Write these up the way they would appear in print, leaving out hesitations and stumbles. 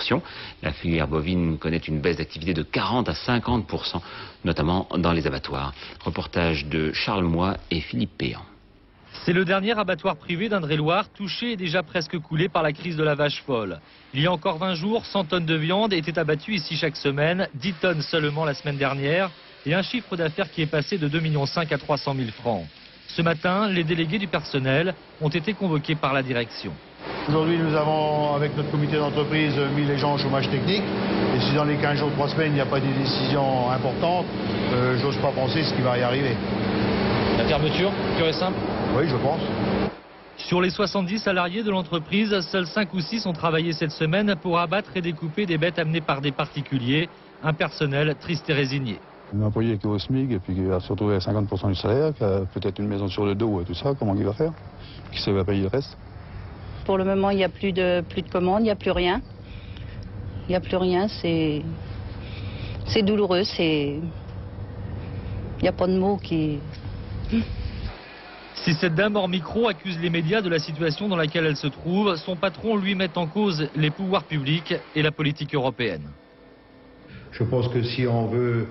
proportions. La filière bovine connaît une baisse d'activité de 40 à 50%, notamment dans les abattoirs. Reportage de Charles Moy et Philippe Péan. C'est le dernier abattoir privé d'Indre-et-Loire touché et déjà presque coulé par la crise de la vache folle. Il y a encore 20 jours, 100 tonnes de viande étaient abattues ici chaque semaine, 10 tonnes seulement la semaine dernière, et un chiffre d'affaires qui est passé de 2,5 millions à 300 000 francs. Ce matin, les délégués du personnel ont été convoqués par la direction. Aujourd'hui, nous avons, avec notre comité d'entreprise, mis les gens au chômage technique. Et si dans les 15 jours, 3 semaines, il n'y a pas de décision importante, j'ose pas penser ce qui va y arriver. La fermeture, pure et simple ? Oui, je pense. Sur les 70 salariés de l'entreprise, seuls 5 ou 6 ont travaillé cette semaine pour abattre et découper des bêtes amenées par des particuliers. Un personnel triste et résigné. Un employé qui est au SMIC et puis qui va se retrouver à 50% du salaire, qui a peut-être une maison sur le dos et tout ça, comment il va faire? Qui va payer le reste? Pour le moment, il n'y a plus de commandes, il n'y a plus rien. Il n'y a plus rien, c'est douloureux, il n'y a pas de mots qui... Si cette dame hors micro accuse les médias de la situation dans laquelle elle se trouve, son patron lui met en cause les pouvoirs publics et la politique européenne. Je pense que si on veut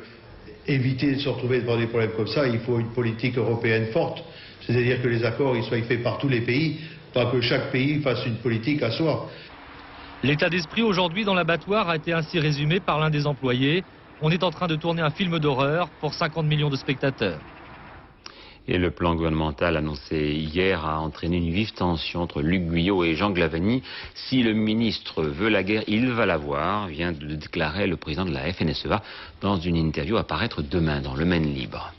éviter de se retrouver devant des problèmes comme ça, il faut une politique européenne forte. C'est-à-dire que les accords ils soient faits par tous les pays, pas que chaque pays fasse une politique à soi. L'état d'esprit aujourd'hui dans l'abattoir a été ainsi résumé par l'un des employés. On est en train de tourner un film d'horreur pour 50 millions de spectateurs. Et le plan gouvernemental annoncé hier a entraîné une vive tension entre Luc Guyot et Jean Glavany. Si le ministre veut la guerre, il va l'avoir, vient de le déclarer le président de la FNSEA dans une interview à paraître demain dans Le Maine Libre.